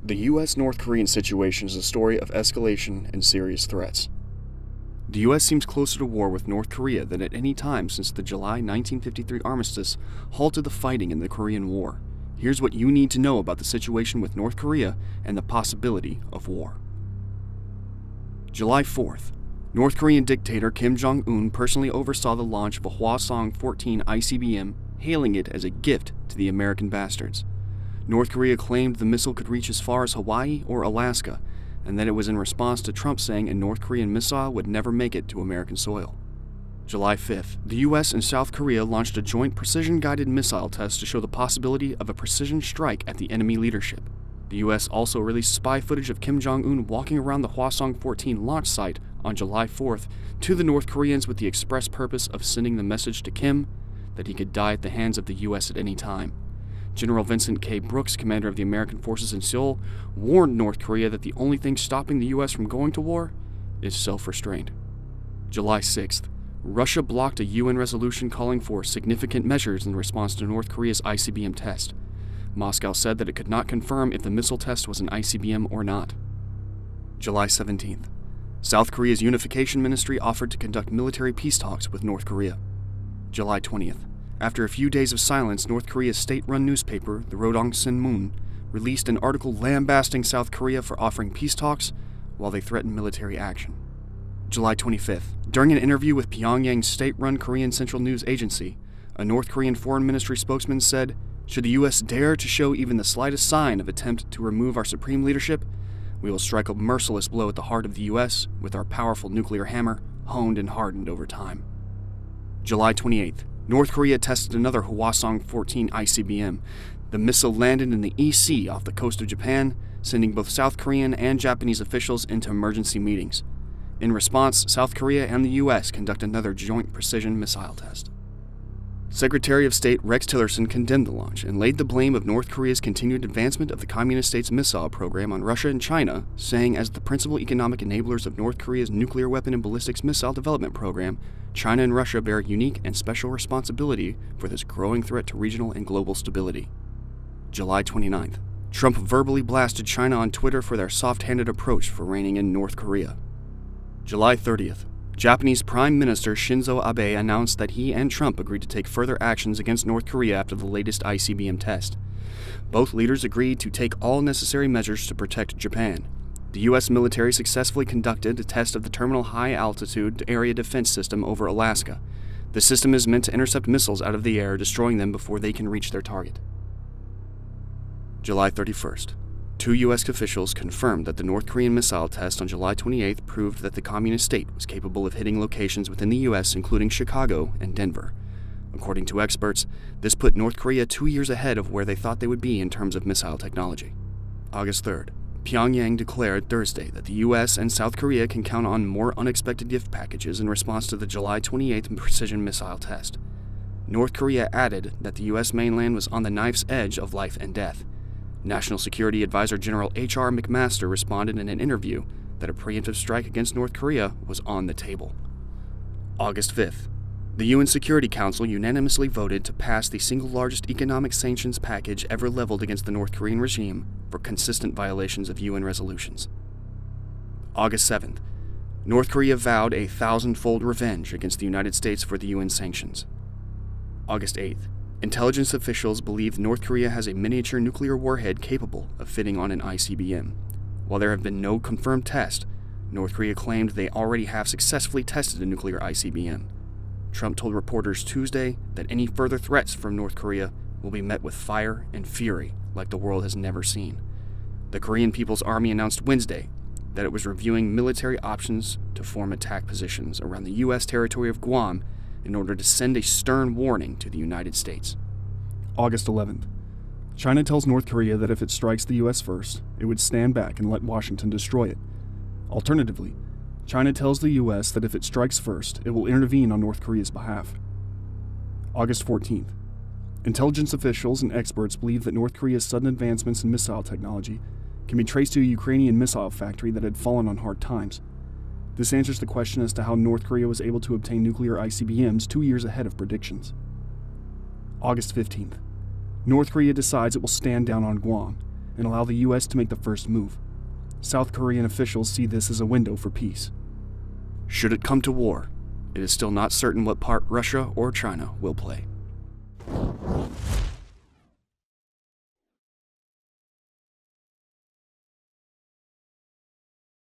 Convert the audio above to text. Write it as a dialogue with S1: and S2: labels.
S1: The U.S.-North Korean situation is a story of escalation and serious threats. The U.S. seems closer to war with North Korea than at any time since the July 1953 armistice halted the fighting in the Korean War. Here's what you need to know about the situation with North Korea and the possibility of war. July 4th. North Korean dictator Kim Jong-un personally oversaw the launch of a Hwasong-14 ICBM, hailing it as a gift to the American bastards. North Korea claimed the missile could reach as far as Hawaii or Alaska, and that it was in response to Trump saying a North Korean missile would never make it to American soil. July 5th, the U.S. and South Korea launched a joint precision-guided missile test to show the possibility of a precision strike at the enemy leadership. The U.S. also released spy footage of Kim Jong-un walking around the Hwasong-14 launch site on July 4th to the North Koreans with the express purpose of sending the message to Kim that he could die at the hands of the U.S. at any time. General Vincent K. Brooks, commander of the American forces in Seoul, warned North Korea that the only thing stopping the U.S. from going to war is self-restraint. July 6th, Russia blocked a UN resolution calling for significant measures in response to North Korea's ICBM test. Moscow said that it could not confirm if the missile test was an ICBM or not. July 17th, South Korea's Unification Ministry offered to conduct military peace talks with North Korea. July 20th, after a few days of silence, North Korea's state-run newspaper, the Rodong Sinmun, released an article lambasting South Korea for offering peace talks while they threatened military action. July 25th, during an interview with Pyongyang's state-run Korean Central News Agency, a North Korean Foreign Ministry spokesman said, "Should the U.S. dare to show even the slightest sign of attempt to remove our supreme leadership, we will strike a merciless blow at the heart of the U.S. with our powerful nuclear hammer, honed and hardened over time." July 28th, North Korea tested another Hwasong-14 ICBM. The missile landed in the EC off the coast of Japan, sending both South Korean and Japanese officials into emergency meetings. In response, South Korea and the U.S. conduct another joint precision missile test. Secretary of State Rex Tillerson condemned the launch and laid the blame of North Korea's continued advancement of the Communist states' missile program on Russia and China, saying as the principal economic enablers of North Korea's nuclear weapon and ballistics missile development program, China and Russia bear unique and special responsibility for this growing threat to regional and global stability. July 29th, Trump verbally blasted China on Twitter for their soft-handed approach for reining in North Korea. July 30th, Japanese Prime Minister Shinzo Abe announced that he and Trump agreed to take further actions against North Korea after the latest ICBM test. Both leaders agreed to take all necessary measures to protect Japan. The U.S. military successfully conducted a test of the Terminal High Altitude Area Defense System over Alaska. The system is meant to intercept missiles out of the air, destroying them before they can reach their target. July 31st. Two U.S. officials confirmed that the North Korean missile test on July 28th proved that the communist state was capable of hitting locations within the U.S., including Chicago and Denver. According to experts, this put North Korea 2 years ahead of where they thought they would be in terms of missile technology. August 3rd. Pyongyang declared Thursday that the U.S. and South Korea can count on more unexpected gift packages in response to the July 28th precision missile test. North Korea added that the U.S. mainland was on the knife's edge of life and death. National Security Advisor General H.R. McMaster responded in an interview that a preemptive strike against North Korea was on the table. August 5th. The UN Security Council unanimously voted to pass the single largest economic sanctions package ever leveled against the North Korean regime for consistent violations of UN resolutions. August 7th. North Korea vowed a 1,000-fold revenge against the United States for the UN sanctions. August 8th. Intelligence officials believe North Korea has a miniature nuclear warhead capable of fitting on an ICBM. While there have been no confirmed tests, North Korea claimed they already have successfully tested a nuclear ICBM. Trump told reporters Tuesday that any further threats from North Korea will be met with fire and fury like the world has never seen. The Korean People's Army announced Wednesday that it was reviewing military options to form attack positions around the U.S. territory of Guam in order to send a stern warning to the United States.
S2: August 11th. China tells North Korea that if it strikes the U.S. first, it would stand back and let Washington destroy it. Alternatively, China tells the U.S. that if it strikes first, it will intervene on North Korea's behalf. August 14th. Intelligence officials and experts believe that North Korea's sudden advancements in missile technology can be traced to a Ukrainian missile factory that had fallen on hard times. This answers the question as to how North Korea was able to obtain nuclear ICBMs 2 years ahead of predictions. August 15th. North Korea decides it will stand down on Guam and allow the US to make the first move. South Korean officials see this as a window for peace.
S1: Should it come to war, it is still not certain what part Russia or China will play.